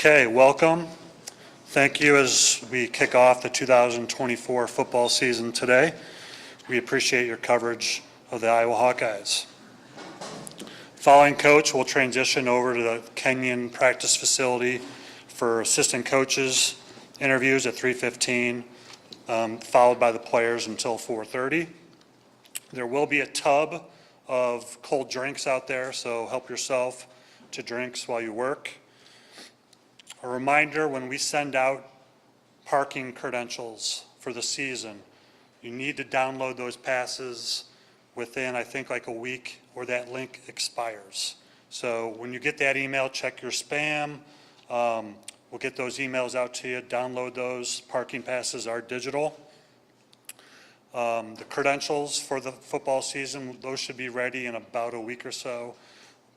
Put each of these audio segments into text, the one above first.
Okay, welcome. Thank you as we kick off the 2024 football season today. We appreciate your coverage of the Iowa Hawkeyes. Following coach, we'll transition over to the Kenyon practice facility for assistant coaches interviews at 3:15, followed by the players until 4:30. There will be a tub of cold drinks out there, so help yourself to drinks while you work. A reminder, when we send out parking credentials for the season, you need to download those passes within, I think, like a week, or that link expires. So when you get that email, check your spam. We'll get those emails out to you. Download those. Parking passes are digital. The credentials for the football season, those should be ready in about a week or so.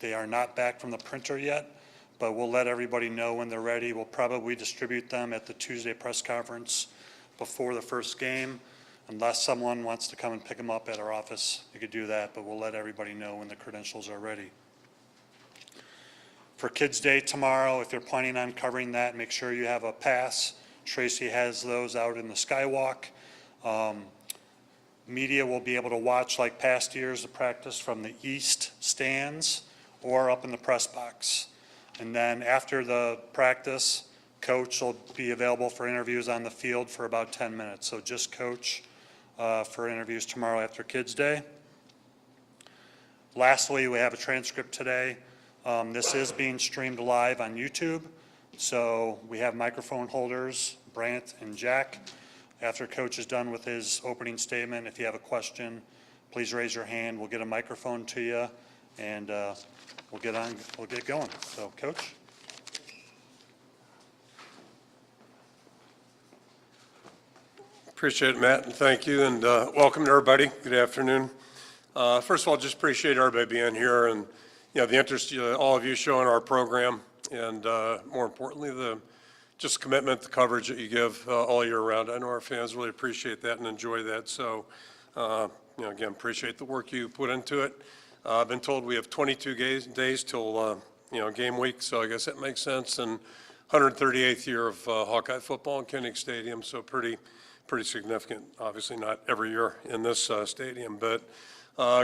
They are not back from the printer yet, but we'll let everybody know when they're ready. We'll probably distribute them at the Tuesday press conference before the first game. Unless someone wants to come and pick them up at our office, you could do that, but we'll let everybody know when the credentials are ready. For Kids Day tomorrow, if you're planning on covering that, make sure you have a pass. Tracy has those out in the skywalk. Media will be able to watch, like past years, the practice from the east stands or up in the press box. And then after the practice, coach will be available for interviews on the field for about 10 minutes. So just coach for interviews tomorrow after Kids Day. Lastly, we have a transcript today. This is being streamed live on YouTube. So we have microphone holders, Brant and Jack. After coach is done with his opening statement, if you have a question, please raise your hand. We'll get a microphone to you, and we'll get going. So, coach. Appreciate it, Matt, and thank you, and welcome to everybody. Good afternoon. First of all, just appreciate everybody being here, and the interest all of you show in our program, and more importantly, the just commitment, the coverage that you give all year round. I know our fans really appreciate that and enjoy that. So, again, appreciate the work you put into it. I've been told we have 22 days till game week, so I guess that makes sense. And 138th year of Hawkeye football in Kinnick Stadium, so pretty significant. Obviously, not every year in this stadium, but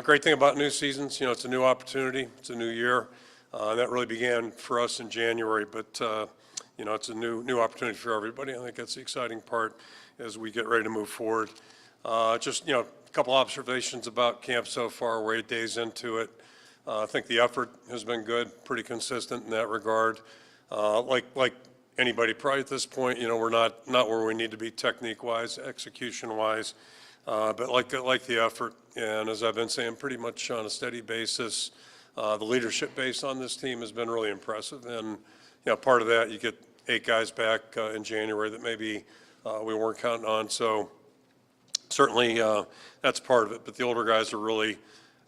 great thing about new seasons, it's a new opportunity, it's a new year. That really began for us in January, but it's a new opportunity for everybody. I think that's the exciting part as we get ready to move forward. Just a couple observations about camp so far. We're 8 days into it. I think the effort has been good, pretty consistent in that regard. Like anybody probably at this point, we're not where we need to be technique-wise, execution-wise, but like the effort. And as I've been saying, pretty much on a steady basis, the leadership base on this team has been really impressive. And part of that, you get 8 guys back in January that maybe we weren't counting on. So certainly that's part of it. But the older guys are really,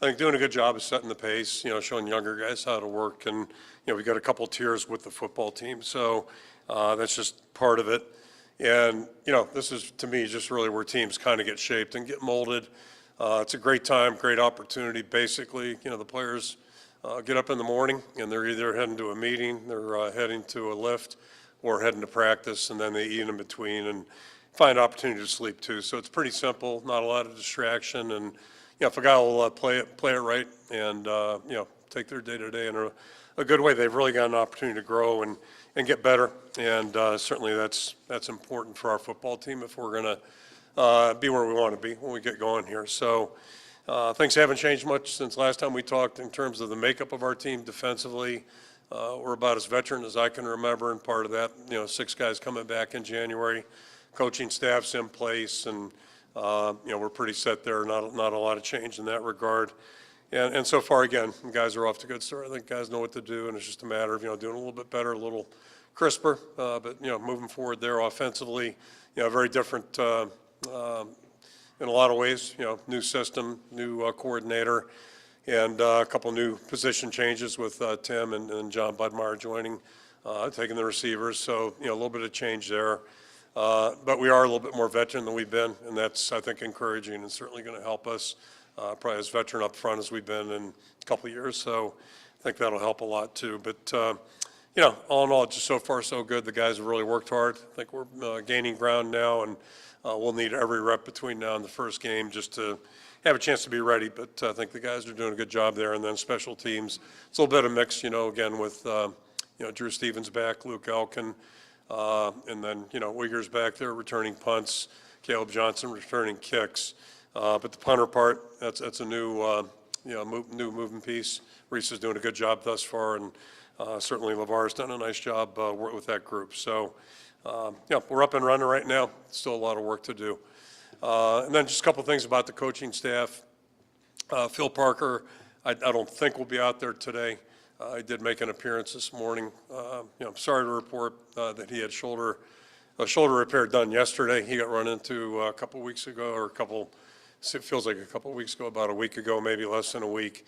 I think, doing a good job of setting the pace, showing younger guys how to work. And, we got a couple tiers with the football team. So that's just part of it. And, this is, to me, just really where teams kind of get shaped and get molded. It's a great time, great opportunity. Basically, the players get up in the morning and they're either heading to a meeting, they're heading to a lift, or heading to practice, and then they eat in between and find opportunity to sleep too. So it's pretty simple, not a lot of distraction, and if a guy will play it right and take their day-to-day in a good way, they've really got an opportunity to grow and get better. And certainly that's important for our football team if we're going to be where we want to be when we get going here. So things haven't changed much since last time we talked in terms of the makeup of our team defensively. We're about as veteran as I can remember, and part of that, 6 guys coming back in January, coaching staff's in place, and we're pretty set there. Not a lot of change in that regard. And so far, again, guys are off to a good start. I think guys know what to do, and it's just a matter of doing a little bit better, a little crisper, but moving forward there offensively, very different in a lot of ways. New system, new coordinator. And a couple new position changes with Tim and John Budmeyer joining, taking the receivers. So, a little bit of change there. But we are a little bit more veteran than we've been, and that's, I think, encouraging and certainly going to help us, probably as veteran up front as we've been in a couple of years. So I think that'll help a lot too. But, all in all, just so far so good. The guys have really worked hard. I think we're gaining ground now, and we'll need every rep between now and the first game just to have a chance to be ready. But I think the guys are doing a good job there. And then special teams, it's a little bit of a mix, again with Drew Stevens back, Luke Elkin, and then Uyghur's back there returning punts, Caleb Johnson returning kicks. But the punter part, that's a new new moving piece. Reese is doing a good job thus far, and certainly LeVar's done a nice job with that group. So, we're up and running right now. Still a lot of work to do. And then just a couple things about the coaching staff. Phil Parker, I don't think will be out there today. I did make an appearance this morning. I'm sorry to report that he had a shoulder repair done yesterday. He got run into a couple weeks ago, it feels like a couple weeks ago, about a week ago, maybe less than a week.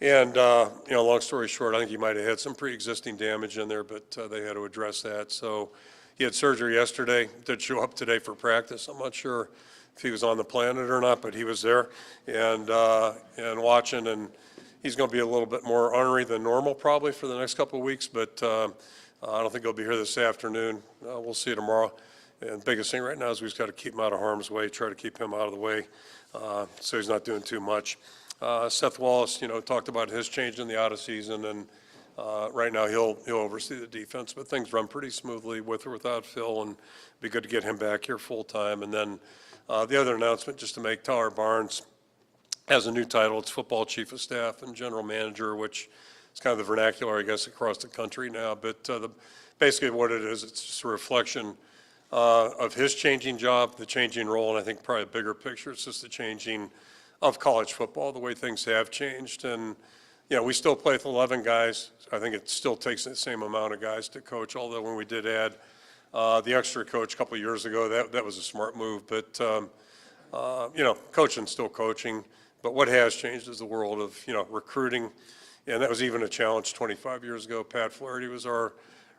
And, long story short, I think he might have had some pre-existing damage in there, but they had to address that. So he had surgery yesterday, did show up today for practice. I'm not sure if he was on the planet or not, but he was there and watching. And he's going to be a little bit more ornery than normal probably for the next couple of weeks, but I don't think he'll be here this afternoon. We'll see you tomorrow. And the biggest thing right now is we just got to keep him out of harm's way, try to keep him out of the way so he's not doing too much. Seth Wallace, talked about his change in the out of season, and right now he'll oversee the defense, but things run pretty smoothly with or without Phil, and it'd be good to get him back here full time. And then the other announcement, just to make, Tyler Barnes has a new title. It's Football Chief of Staff and General Manager, which is kind of the vernacular, I guess, across the country now. But basically what it is, it's just a reflection of his changing job, the changing role, and I think probably a bigger picture, it's just the changing of college football, the way things have changed. And, we still play with 11 guys. I think it still takes the same amount of guys to coach, although when we did add the extra coach a couple of years ago, that was a smart move. But, coaching's still coaching. But what has changed is the world of, recruiting. And that was even a challenge 25 years ago. Pat Flaherty was our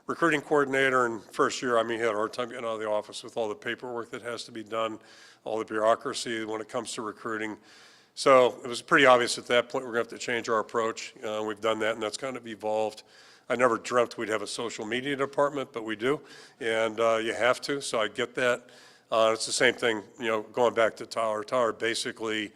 recruiting coordinator, and first year, he had a hard time getting out of the office with all the paperwork that has to be done, all the bureaucracy when it comes to recruiting. So it was pretty obvious at that point we're going to have to change our approach. We've done that, and that's kind of evolved. I never dreamt we'd have a social media department, but we do, and you have to, so I get that. It's the same thing, going back to Tyler. Tyler basically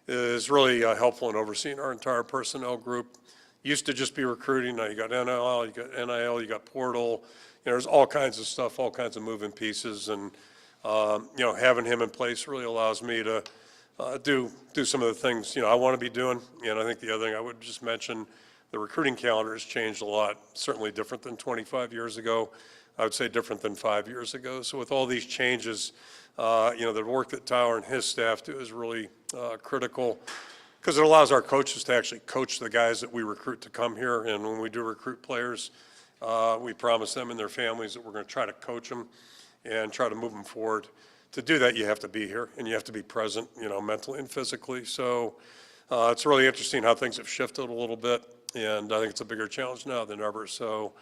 is really helpful in overseeing our entire personnel group. Used to just be recruiting. Now you got NIL, you got portal. There's all kinds of stuff, all kinds of moving pieces, and having him in place really allows me to do some of the things I want to be doing. And I think the other thing I would just mention, the recruiting calendar has changed a lot. Certainly different than 25 years ago. I would say different than 5 years ago. So with all these changes, the work that Tyler and his staff do is really critical, because it allows our coaches to actually coach the guys that we recruit to come here. And when we do recruit players, we promise them and their families that we're going to try to coach them and try to move them forward. To do that, you have to be here and you have to be present, mentally and physically. So it's really interesting how things have shifted a little bit, and I think it's a bigger challenge now than ever. So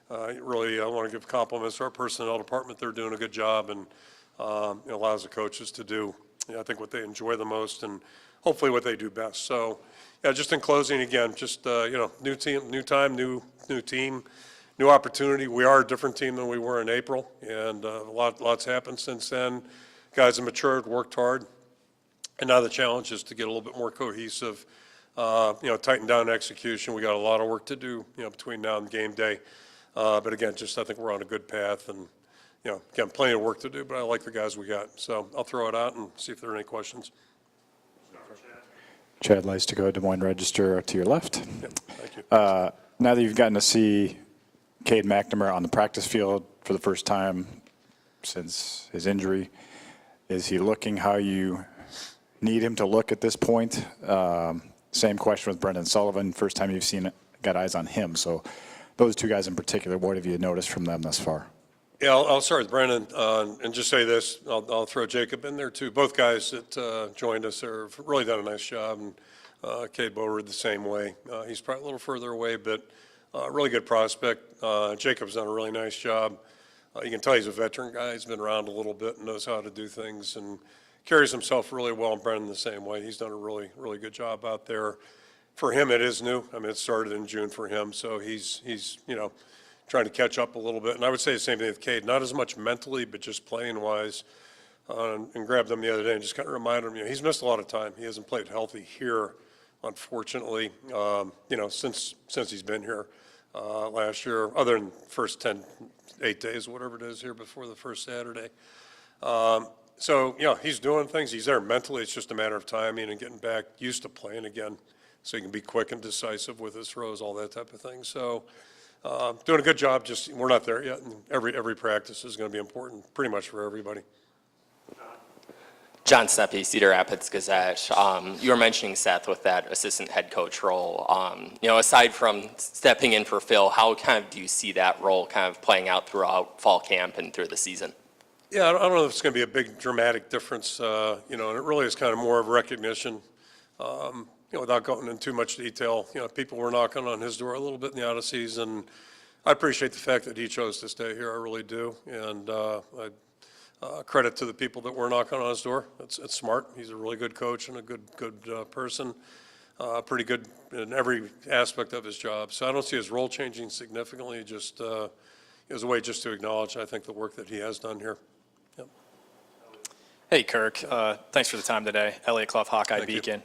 really, I want to give compliments to our personnel department. They're doing a good job, and it allows the coaches to do, I think, what they enjoy the most and hopefully what they do best. So, just in closing, again, just, new team, new time, new team, new opportunity. We are a different team than we were in April, and lots happened since then. Guys have matured, worked hard, and now the challenge is to get a little bit more cohesive, tighten down execution. We got a lot of work to do, between now and game day. But again, I think we're on a good path, and, again, plenty of work to do, but I like the guys we got. So I'll throw it out and see if there are any questions. Chad Leistico, Des Moines Register, to your left. Yep, thank you. Now that you've gotten to see Cade McNamara on the practice field for the first time since his injury, is he looking how you need him to look at this point? Same question with Brendan Sullivan. First time you've got eyes on him. So those two guys in particular, what have you noticed from them thus far? Yeah, I'll start with Brendan and just say this. I'll throw Jacob in there too. Both guys that joined us have really done a nice job, and Cade Boward the same way. He's probably a little further away, but really good prospect. Jacob's done a really nice job. You can tell he's a veteran guy. He's been around a little bit and knows how to do things and carries himself really well. And Brendan the same way. He's done a really, really good job out there. For him, it is new. It started in June for him, so he's trying to catch up a little bit. And I would say the same thing with Cade, not as much mentally, but just playing-wise. And grabbed him the other day and just kind of reminded him, he's missed a lot of time. He hasn't played healthy here, unfortunately, since he's been here last year, other than first 8 days, whatever it is here before the first Saturday. So, he's doing things. He's there mentally. It's just a matter of timing and getting back used to playing again so he can be quick and decisive with his throws, all that type of thing. So doing a good job. Just we're not there yet. And every practice is going to be important pretty much for everybody. John Sneppy, Cedar Rapids Gazette. You were mentioning Seth with that assistant head coach role. Aside from stepping in for Phil, how kind of do you see that role kind of playing out throughout fall camp and through the season? Yeah, I don't know if it's going to be a big dramatic difference, and it really is kind of more of a recognition, without going into too much detail. People were knocking on his door a little bit in the out of season. I appreciate the fact that he chose to stay here. I really do, and credit to the people that were knocking on his door. It's smart. He's a really good coach and a good person. Pretty good in every aspect of his job. So I don't see his role changing significantly. Just as a way just to acknowledge, I think, the work that he has done here. Yep. Hey, Kirk. Thanks for the time today. Elliot Clough, Hawkeye Thank you. Beacon.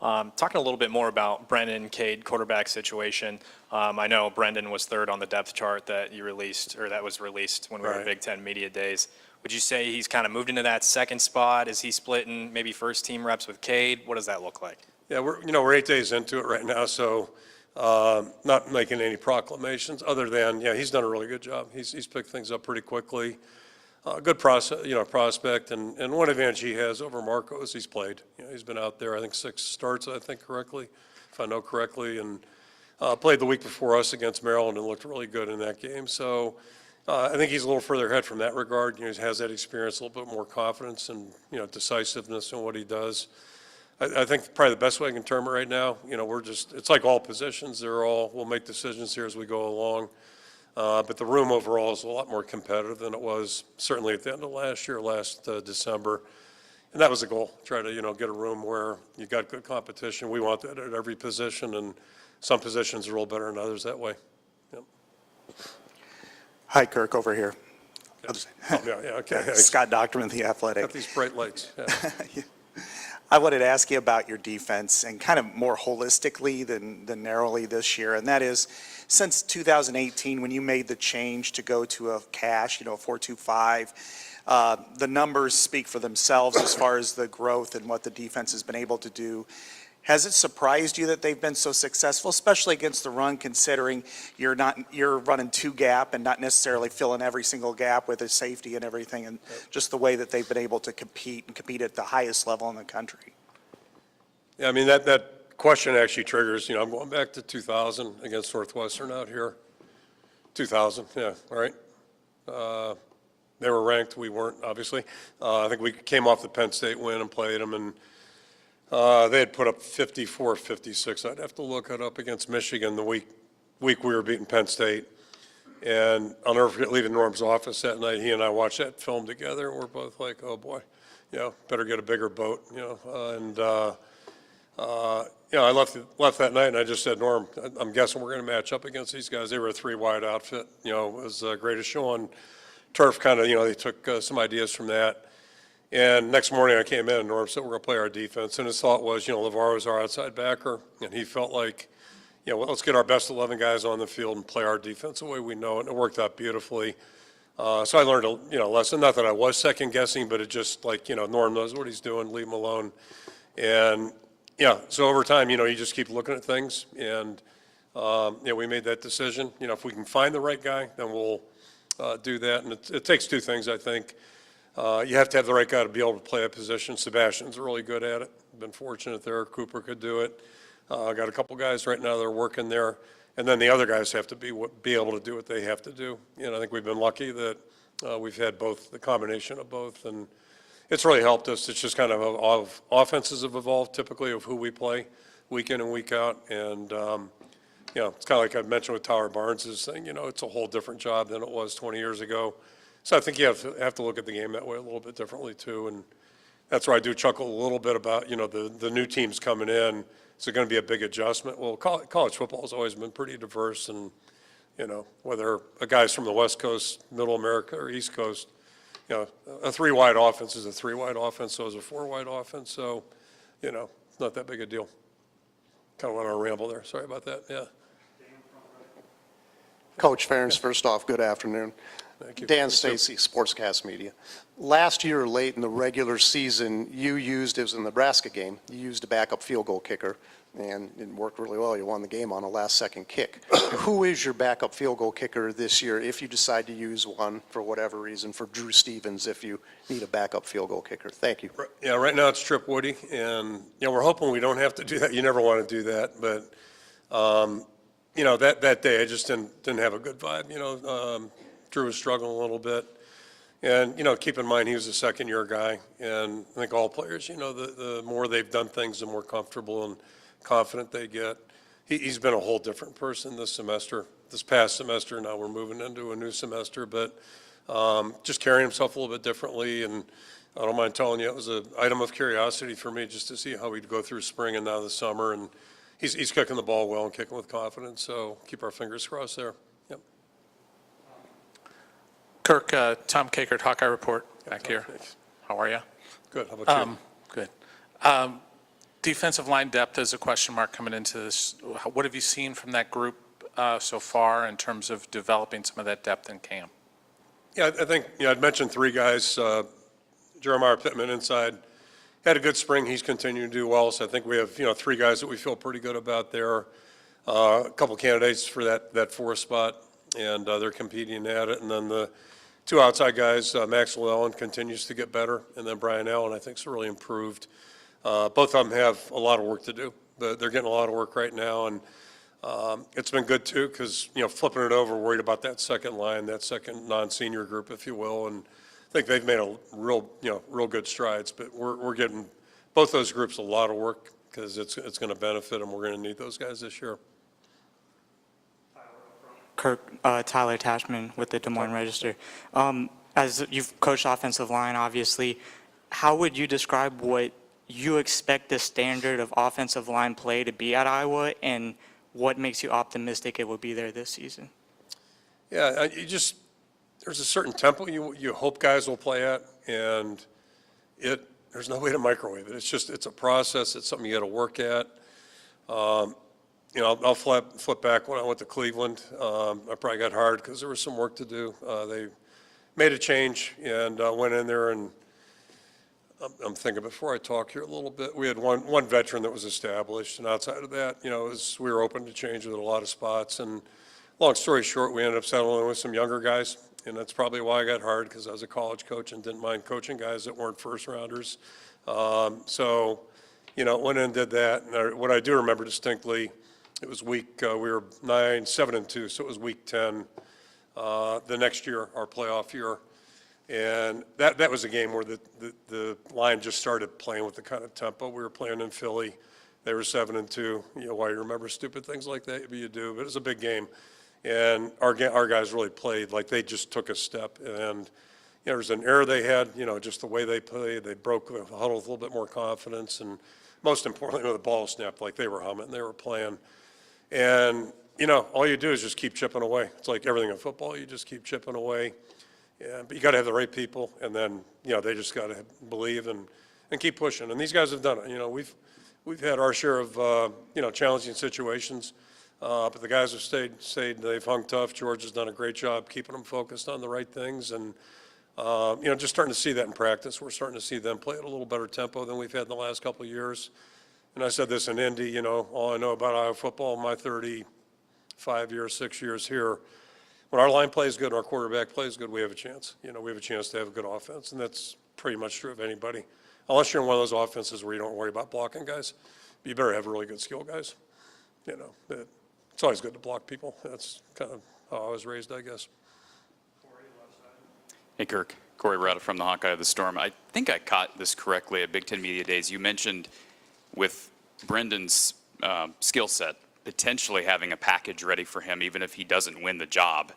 Talking a little bit more about Brendan Cade quarterback situation. I know Brendan was third on the depth chart that you released, or that was released when we were at Right. Big Ten Media Days. Would you say he's kind of moved into that second spot? Is he splitting maybe first team reps with Cade? What does that look like? Yeah, we're 8 days into it right now, so not making any proclamations other than, he's done a really good job. He's picked things up pretty quickly. Good prospect, and one advantage he has over Marco is he's played. He's been out there, I think 6 starts, if I know correctly, and played the week before us against Maryland and looked really good in that game. So I think he's a little further ahead from that regard. He has that experience, a little bit more confidence and decisiveness in what he does. I think probably the best way I can term it right now, it's like all positions. We'll make decisions here as we go along. But the room overall is a lot more competitive than it was certainly at the end of last December. And that was the goal, try to, get a room where you got good competition. We want that at every position, and some positions are a little better than others that way. Yep. Hi, Kirk, over here. Okay. Thanks. Scott Docterman, The Athletic. Got these bright lights. Yeah. I wanted to ask you about your defense and kind of more holistically than narrowly this year, and that is, since 2018, when you made the change to go to a cash, 4-2-5, the numbers speak for themselves as far as the growth and what the defense has been able to do. Has it surprised you that they've been so successful, especially against the run, considering you're running 2-gap and not necessarily filling every single gap with a safety and everything, and just the way that they've been able to compete at the highest level in the country? Yeah, I mean, that question actually triggers, I'm going back to 2000 against Northwestern out here. 2000, yeah, all right. They were ranked, we weren't, obviously. I think we came off the Penn State win and played them, and they had put up 54, 56. I'd have to look it up against Michigan the week we were beating Penn State. And I'll never forget leaving Norm's office that night. He and I watched that film together, and we're both like, oh boy, better get a bigger boat, I left that night, and I just said, Norm, I'm guessing we're going to match up against these guys. They were a 3-wide outfit. It was the greatest show on turf, kind of, they took some ideas from that. And next morning I came in and Norm said, we're going to play our defense. And his thought was, LeVar was our outside backer. And he felt like, let's get our best 11 guys on the field and play our defense the way we know it. And it worked out beautifully. So I learned a lesson. Not that I was second guessing, but it just like, Norm knows what he's doing, leave him alone. And so over time, you just keep looking at things. And, we made that decision. If we can find the right guy, then we'll do that. And it takes 2 things, I think. You have to have the right guy to be able to play a position. Sebastian's really good at it. Been fortunate there. Cooper could do it. Got a couple guys right now that are working there. And then the other guys have to be able to do what they have to do. I think we've been lucky that we've had both, the combination of both. And it's really helped us. It's just kind of offenses have evolved typically of who we play week in and week out. And, it's kind of like I mentioned with Tyler Barnes' thing. It's a whole different job than it was 20 years ago. So I think you have to look at the game that way a little bit differently too, and that's where I do chuckle a little bit about the new teams coming in. Is it going to be a big adjustment? Well, college football has always been pretty diverse, and whether a guy's from the West Coast, Middle America, or East Coast, a three-wide offense is a three-wide offense, so is a four-wide offense. So, not that big a deal. Kind of went on a ramble there. Sorry about that. Yeah. Coach Ferentz, first off, good afternoon. Thank you. Dan Stacy, Sportscast Media. Last year, late in the regular season, you used, it was in the Nebraska game, you used a backup field goal kicker, and it worked really well. You won the game on a last-second kick. Who is your backup field goal kicker this year, if you decide to use one for whatever reason, for Drew Stevens, if you need a backup field goal kicker? Thank you. Yeah, right now it's Trip Woody, and, we're hoping we don't have to do that. You never want to do that, but, that day I just didn't have a good vibe. Drew was struggling a little bit. And, keep in mind, he was a second-year guy. And I think all players, the more they've done things, the more comfortable and confident they get. He's been a whole different person this past semester. Now we're moving into a new semester. But just carrying himself a little bit differently. And I don't mind telling you, it was an item of curiosity for me just to see how he'd go through spring and now the summer. And he's kicking the ball well and kicking with confidence. So keep our fingers crossed there. Yep. Kirk, Tom Kakert, Hawkeye Report, back here. Thanks. How are you? Good. How about you? Good. Defensive line depth is a question mark coming into this. What have you seen from that group so far in terms of developing some of that depth in camp? Yeah, I think, I'd mentioned three guys. Jeremiah Pittman inside had a good spring. He's continuing to do well. So I think we have, three guys that we feel pretty good about there. A couple candidates for that fourth spot, and they're competing at it. And then the two outside guys, Max Llewellyn continues to get better, and then Brian Allen, I think, is really improved. Both of them have a lot of work to do, but they're getting a lot of work right now. And it's been good, too, because, flipping it over, worried about that second line, that second non-senior group, if you will. And I think they've made a real good strides. But we're getting both those groups a lot of work because it's going to benefit them. We're going to need those guys this year. Tyler Tashman with the Des Moines Register. As you've coached offensive line, obviously, how would you describe what you expect the standard of offensive line play to be at Iowa, and what makes you optimistic it will be there this season? Yeah, there's a certain tempo you hope guys will play at, and there's no way to microwave it. It's a process. It's something you got to work at. I'll flip back when I went to Cleveland. I probably got hard because there was some work to do. They made a change and went in there, and I'm thinking before I talk here a little bit, we had one veteran that was established, and outside of that, we were open to change with a lot of spots. And long story short, we ended up settling with some younger guys, and that's probably why I got hard, because I was a college coach and didn't mind coaching guys that weren't first rounders. Went in and did that. And what I do remember distinctly, it was we were 7-2, so it was week 10 the next year, our playoff year. And that was a game where the line just started playing with the kind of tempo we were playing in Philly. They were 7-2. Why you remember stupid things like that, you do. But it was a big game. And our guys really played like they just took a step. And there was an error they had, just the way they played. They broke the huddle with a little bit more confidence. And most importantly, when the ball snapped, like they were humming, they were playing. And, all you do is just keep chipping away. It's like everything in football. You just keep chipping away. Yeah, but you got to have the right people, and then they just got to believe and keep pushing. And these guys have done it. We've had our share of challenging situations, but the guys have stayed. They've hung tough. George has done a great job keeping them focused on the right things, and just starting to see that in practice. We're starting to see them play at a little better tempo than we've had in the last couple of years. And I said this in Indy. All I know about Iowa football, my 35 years, 6 years here. When our line plays good and our quarterback plays good, we have a chance. We have a chance to have a good offense, and that's pretty much true of anybody. Unless you're in one of those offenses where you don't worry about blocking guys, but you better have really good skill guys. It's always good to block people. That's kind of how I was raised, I guess. Hey, Kirk. Corey Retta from the Hawkeye of the Storm. I think I caught this correctly at Big Ten Media Days. You mentioned with Brendan's skill set, potentially having a package ready for him, even if he doesn't win the job.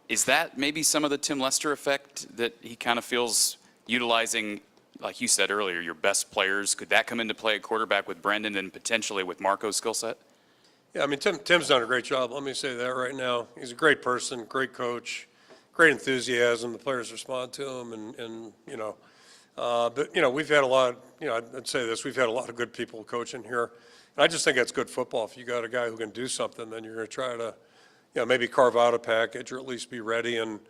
Is that maybe some of the Tim Lester effect that he kind of feels utilizing, like you said earlier, your best players? Could that come into play at quarterback with Brendan and potentially with Marco's skill set? Yeah, I mean, Tim's done a great job. Let me say that right now. He's a great person, great coach, great enthusiasm. The players respond to him, and you know, but you know, we've had a lot. You know, I'd say this: we've had a lot of good people coaching here, and I just think that's good football. If you got a guy who can do something, then you're going to try to, you know, maybe carve out a package or at least be ready. And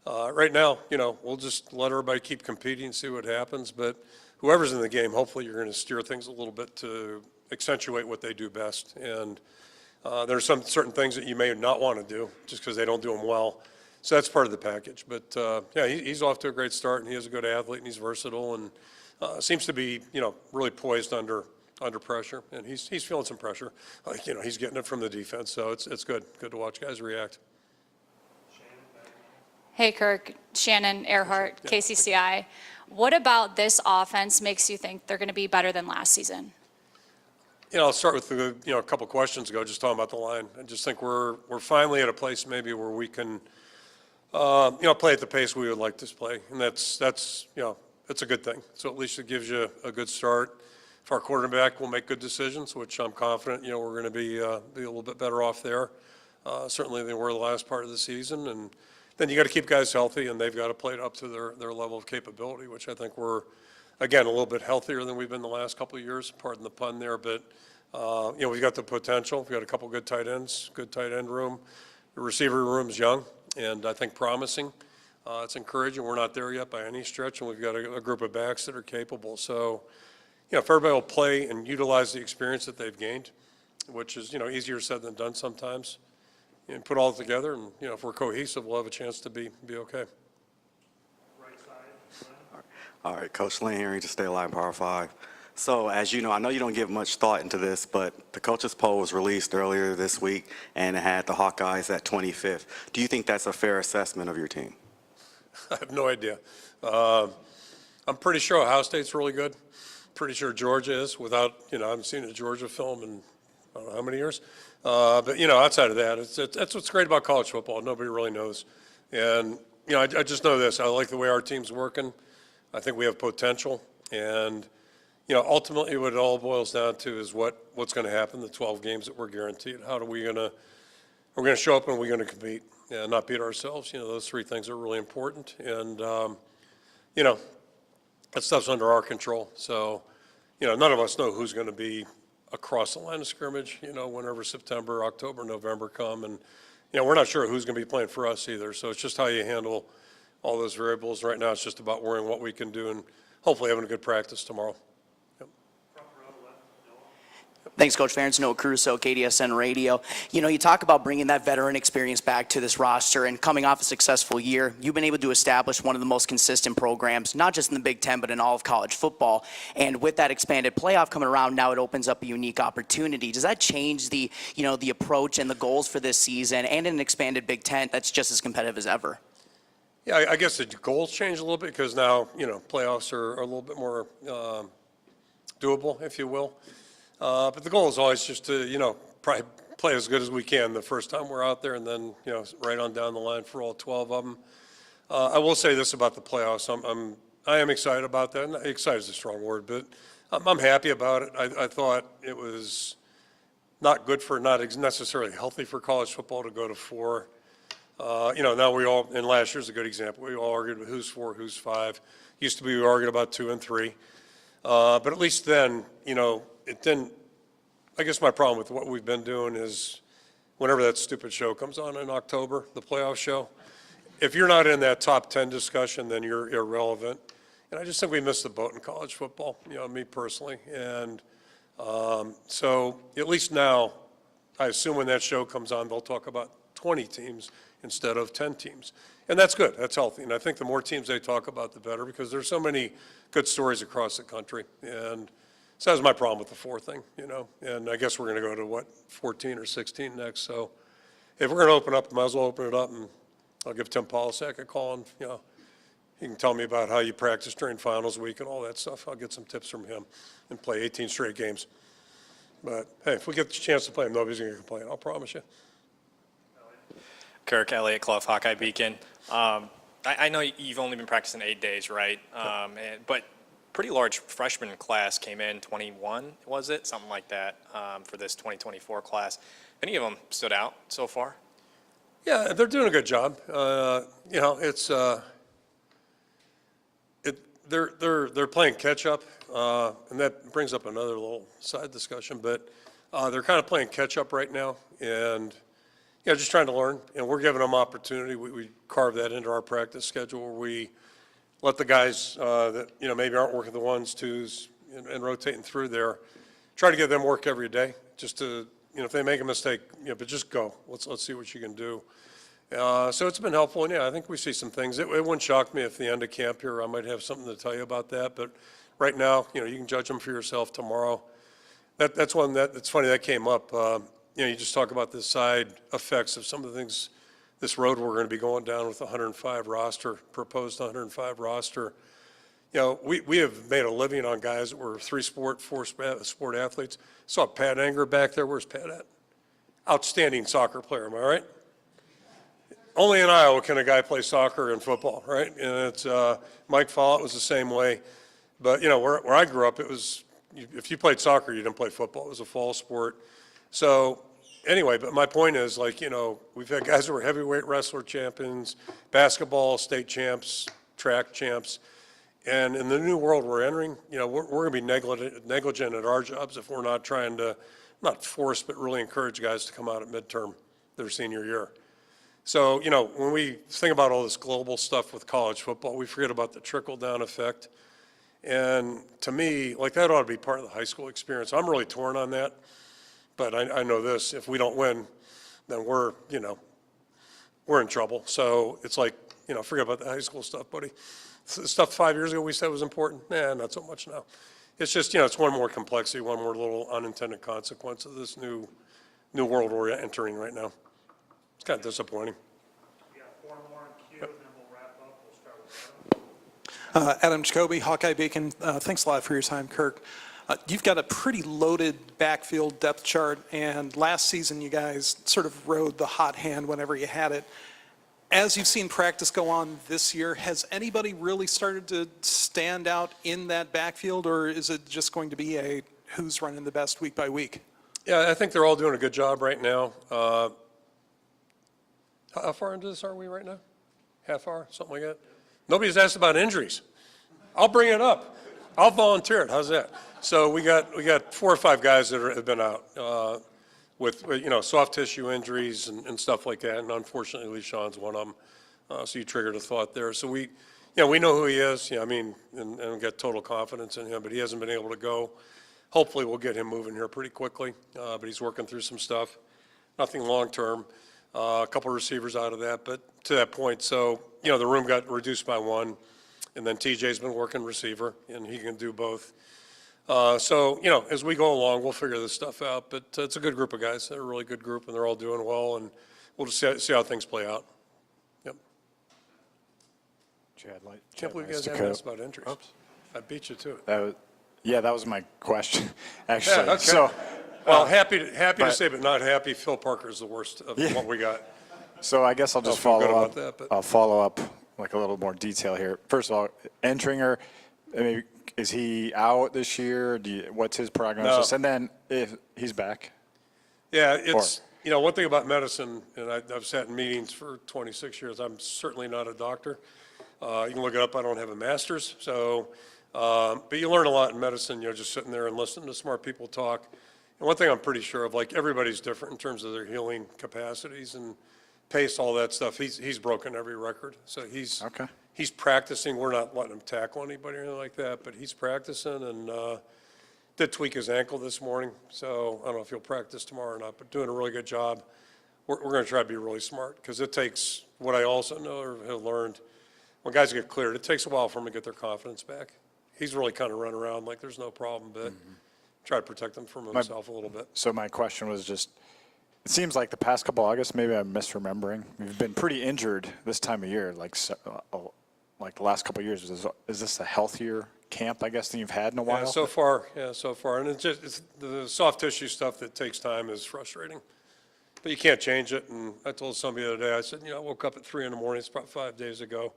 right now, you know, we'll just let everybody keep competing and see what happens. But whoever's in the game, hopefully, you're going to steer things a little bit to accentuate what they do best. And there are some certain things that you may not want to do just because they don't do them well. So that's part of the package. But yeah, he's off to a great start, and he is a good athlete, and he's versatile, and seems to be, you know, really poised under pressure. And he's feeling some pressure. Like, you know, he's getting it from the defense. So it's good to watch guys react. Hey, Kirk, Shannon Earhart, KCCI. What about this offense makes you think they're going to be better than last season? You know, I'll start with the, you know, a couple questions ago, just talking about the line. I just think we're finally at a place maybe where we can, you know, play at the pace we would like to play, and that's you know, it's a good thing. So at least it gives you a good start. If our quarterback will make good decisions, which I'm confident, you know, we're going to be a little bit better off there, certainly than we were the last part of the season. And then you got to keep guys healthy, and they've got to play it up to their level of capability, which I think we're, again, a little bit healthier than we've been the last couple of years, pardon the pun there, but, you know, we've got the potential. We've got a couple good tight ends, good tight end room. The receiver room's young and I think promising. It's encouraging. We're not there yet by any stretch, and we've got a group of backs that are capable. So, you know, if everybody will play and utilize the experience that they've gained, which is, you know, easier said than done sometimes, and put all it together, and, you know, if we're cohesive, we'll have a chance to be okay. All right, Coach Lane here, to stay alive, Power 5. So as you know, I know you don't give much thought into this, but the coaches poll was released earlier this week, and it had the Hawkeyes at 25th. Do you think that's a fair assessment of your team? I have no idea. I'm pretty sure Ohio State's really good. Pretty sure Georgia is, without, you know, I haven't seen a Georgia film in I don't know how many years. But, you know, outside of that, that's what's great about college football. Nobody really knows. And, you know, I just know this. I like the way our team's working. I think we have potential. And, you know, ultimately what it all boils down to is what's going to happen, the 12 games that we're guaranteed. How are we going to – we're going to show up and we're going to compete and not beat ourselves. You know, those three things are really important. And, you know, that stuff's under our control. So, you know, none of us know who's going to be across the line of scrimmage, you know, whenever September, October, November come. And, you know, we're not sure who's going to be playing for us either. So it's just how you handle all those variables. Right now it's just about worrying what we can do and hopefully having a good practice tomorrow. Thanks, Coach Ferentz. Noah Caruso, KDSN Radio. You know, you talk about bringing that veteran experience back to this roster and coming off a successful year. You've been able to establish one of the most consistent programs, not just in the Big Ten, but in all of college football. And with that expanded playoff coming around, now it opens up a unique opportunity. Does that change the, you know, the approach and the goals for this season and in an expanded Big Ten that's just as competitive as ever? Yeah, I guess the goals change a little bit because now, you know, playoffs are a little bit more doable, if you will. But the goal is always just to, you know, probably play as good as we can the first time we're out there and then, you know, right on down the line for all 12 of them. I will say this about the playoffs. I am excited about that. And excited is a strong word, but I'm happy about it. I thought it was not good for, not necessarily healthy for college football to go to 4. You know, now we all, and last year's a good example, we all argued about who's 4, who's 5. Used to be we argued about 2 and 3. But at least then, you know, it didn't, I guess my problem with what we've been doing is whenever that stupid show comes on in October, the playoff show, if you're not in that top 10 discussion, then you're irrelevant. And I just think we missed the boat in college football, you know, me personally. And so at least now, I assume when that show comes on, they'll talk about 20 teams instead of 10 teams. And that's good, that's healthy. And I think the more teams they talk about, the better, because there's so many good stories across the country. And so that was my problem with the 4 thing, you know. And I guess we're going to go to, what, 14 or 16 next. So if we're going to open up, might as well open it up. And I'll give Tim Polisak a call, and, you know, he can tell me about how you practice during finals week and all that stuff. I'll get some tips from him and play 18 straight games. But, hey, if we get the chance to play him, nobody's going to complain, I'll promise you. Kirk, Elliott Clough, Hawkeye Beacon. I know you've only been practicing 8 days, right? But pretty large freshman class came in, 21, was it? Something like that, for this 2024 class. Any of them stood out so far? Yeah, they're doing a good job. You know, it's they're playing catch up, and that brings up another little side discussion. But they're kind of playing catch up right now, and just trying to learn. And we're giving them opportunity. We carve that into our practice schedule where we let the guys that maybe aren't working the ones, twos, and rotating through there, try to give them work every day, just to if they make a mistake, but just go. Let's see what you can do. So it's been helpful, and I think we see some things. It wouldn't shock me if the end of camp here I might have something to tell you about that. But right now, you can judge them for yourself tomorrow. That's one that's funny that came up. You just talk about the side effects of some of the things. This road we're going to be going down with 105 roster, proposed 105 roster. We have made a living on guys that were 3-sport, 4-sport athletes. Saw Pat Anger back there. Where's Pat at? Outstanding soccer player, am I right? Only in Iowa can a guy play soccer and football, right? And it's Mike Follett was the same way. But where I grew up, it was if you played soccer, you didn't play football. It was a fall sport. So anyway, but my point is, we've had guys who were heavyweight wrestler champions, basketball state champs, track champs. And in the new world we're entering, we're going to be negligent at our jobs if we're not trying to, not force, but really encourage guys to come out at midterm their senior year. So, when we think about all this global stuff with college football, we forget about the trickle-down effect. And to me, that ought to be part of the high school experience. I'm really torn on that. But I know this, if we don't win, then we're in trouble. So it's forget about the high school stuff, buddy. The stuff 5 years ago we said was important, not so much now. It's just, it's one more complexity, one more little unintended consequence of this new world we're entering right now. It's kind of disappointing. We got 4 more in queue, and then we'll wrap up. We'll start with Adam. Adam Jacoby, Hawkeye Beacon. Thanks a lot for your time, Kirk. You've got a pretty loaded backfield depth chart, and last season you guys sort of rode the hot hand whenever you had it. As you've seen practice go on this year, has anybody really started to stand out in that backfield, or is it just going to be a who's running the best week by week? Yeah, I think they're all doing a good job right now. How far into this are we right now? Half hour, something like that? Nobody's asked about injuries. I'll bring it up. I'll volunteer it. How's that? So we got 4 or 5 guys that have been out with soft tissue injuries and stuff like that. And unfortunately, Sean's one of them. So you triggered a thought there. So we know who he is. And we got total confidence in him. But he hasn't been able to go. Hopefully, we'll get him moving here pretty quickly. But he's working through some stuff. Nothing long term. A couple of receivers out of that, but to that point, so the room got reduced by 1, and then TJ's been working receiver, and he can do both. So as we go along, we'll figure this stuff out. But it's a good group of guys. They're a really good group, and they're all doing well, and we'll just see how things play out. Yep. Can't believe you guys haven't asked about injuries. Oops. I beat you to it. That was my question, actually. Yeah, okay. So. Well, happy to say, but not happy. Phil Parker is the worst of what we got. So I guess I'll just follow up. I'll follow up a little more detail here. First of all, Entringer, is he out this year? What's his prognosis? No. And then if he's back. Yeah, it's one thing about medicine, and I've sat in meetings for 26 years. I'm certainly not a doctor. You can look it up. I don't have a master's. So, but you learn a lot in medicine. Just sitting there and listening to smart people talk. And one thing I'm pretty sure of, everybody's different in terms of their healing capacities and pace, all that stuff. He's broken every record. So he's practicing. We're not letting him tackle anybody or anything like that, but he's practicing and did tweak his ankle this morning. So I don't know if he'll practice tomorrow or not, but doing a really good job. We're going to try to be really smart because it takes, what I also know or have learned, when guys get cleared, it takes a while for them to get their confidence back. He's really kind of run around like there's no problem, but try to protect him from himself a little bit. So my question was just, it seems like the past couple August, maybe I'm misremembering, we've been pretty injured this time of year, like the last couple of years. Is this a healthier camp, I guess, than you've had in a while? Yeah, so far. And it's the soft tissue stuff that takes time is frustrating. But you can't change it. And I told somebody the other day, I said, I woke up at 3 in the morning, it's about 5 days ago.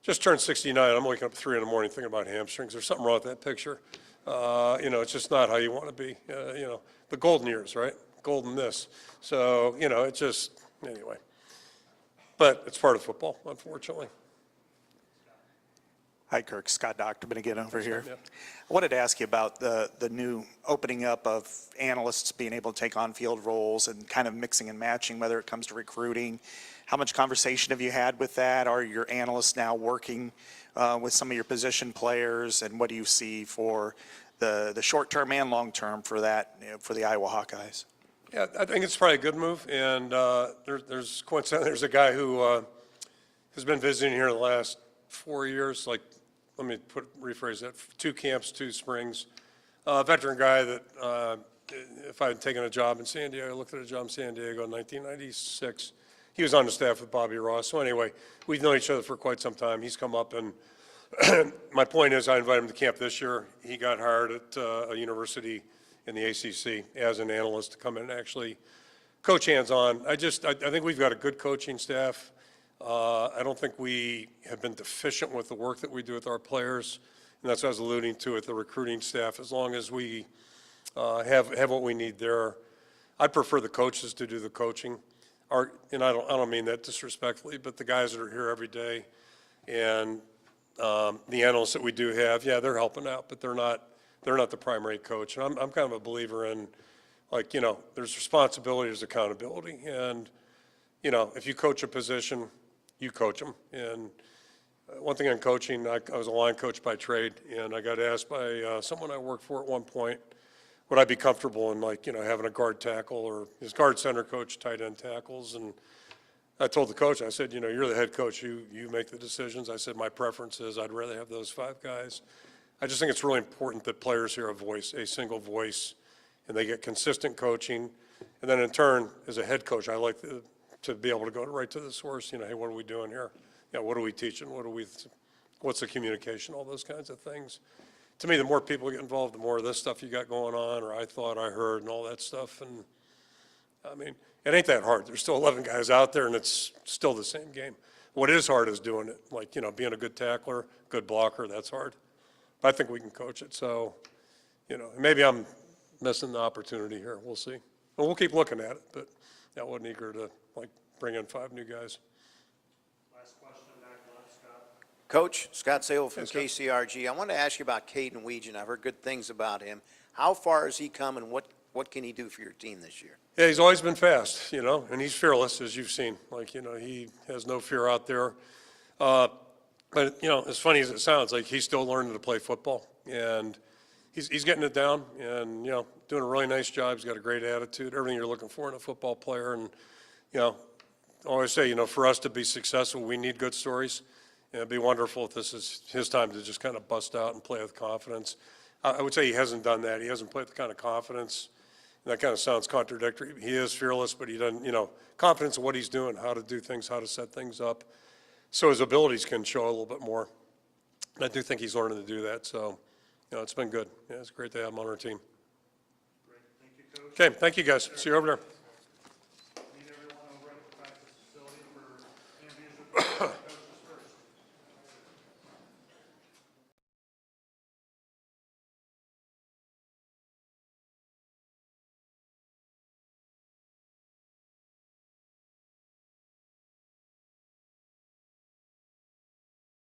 just turned 69. I'm waking up at 3 in the morning thinking about hamstrings. There's something wrong with that picture. It's just not how you want to be. The golden years, right? Golden this. So, anyway. But it's part of football, unfortunately. Hi, Kirk. Scott Docterman again over here. Yeah. I wanted to ask you about the new opening up of analysts being able to take on-field roles and kind of mixing and matching, whether it comes to recruiting. How much conversation have you had with that? Are your analysts now working with some of your position players? And what do you see for the short-term and long-term for that, for the Iowa Hawkeyes? Yeah, I think it's probably a good move. And there's coincidentally, there's a guy who has been visiting here the last 4 years, let me rephrase that, 2 camps, 2 springs. A veteran guy that if I had taken a job in San Diego, I looked at a job in San Diego in 1996. He was on the staff with Bobby Ross. So anyway, we've known each other for quite some time. He's come up, and my point is I invited him to camp this year. He got hired at a university in the ACC as an analyst to come in and actually coach hands-on. I think we've got a good coaching staff. I don't think we have been deficient with the work that we do with our players, and that's what I was alluding to with the recruiting staff. As long as we have what we need there, I'd prefer the coaches to do the coaching. And I don't mean that disrespectfully, but the guys that are here every day and the analysts that we do have, yeah, they're helping out, but they're not the primary coach. And I'm kind of a believer in, there's responsibility, there's accountability, and if you coach a position, you coach them. And one thing on coaching, I was a line coach by trade, and I got asked by someone I worked for at one point, would I be comfortable in having a guard tackle, or his guard center coach tight end tackles? And I told the coach, I said, you're the head coach, you make the decisions. I said, my preference is I'd rather have those 5 guys. I just think it's really important that players hear a single voice, and they get consistent coaching. And then in turn, as a head coach, I like to be able to go right to the source. Hey, what are we doing here? What are we teaching? What's the communication? All those kinds of things. To me, the more people get involved, the more of this stuff you got going on, or I thought I heard, and all that stuff. And I mean, it ain't that hard. There's still 11 guys out there, and it's still the same game. What is hard is doing it. Being a good tackler, good blocker, that's hard. But I think we can coach it. So, maybe I'm missing the opportunity here. We'll see. Well, we'll keep looking at it, but I wasn't eager to bring in 5 new guys. Last question, back left, Scott. Coach, Scott Sable from Hey, Scott. KCRG. I want to ask you about Caden Weegan. I've heard good things about him. How far has he come, and what can he do for your team this year? Yeah, he's always been fast, and he's fearless, as you've seen. He has no fear out there. But, as funny as it sounds, he's still learning to play football. And he's getting it down and, doing a really nice job. He's got a great attitude, everything you're looking for in a football player. And, I always say, for us to be successful, we need good stories. And it'd be wonderful if this is his time to just kind of bust out and play with confidence. I would say he hasn't done that. He hasn't played with the kind of confidence. And that kind of sounds contradictory. He is fearless, but he doesn't, confidence in what he's doing, how to do things, how to set things up. So his abilities can show a little bit more. And I do think he's learning to do that. So, it's been good. Yeah, it's great to have him on our team. Great. Thank you, Coach. Okay, thank you guys. See you over there.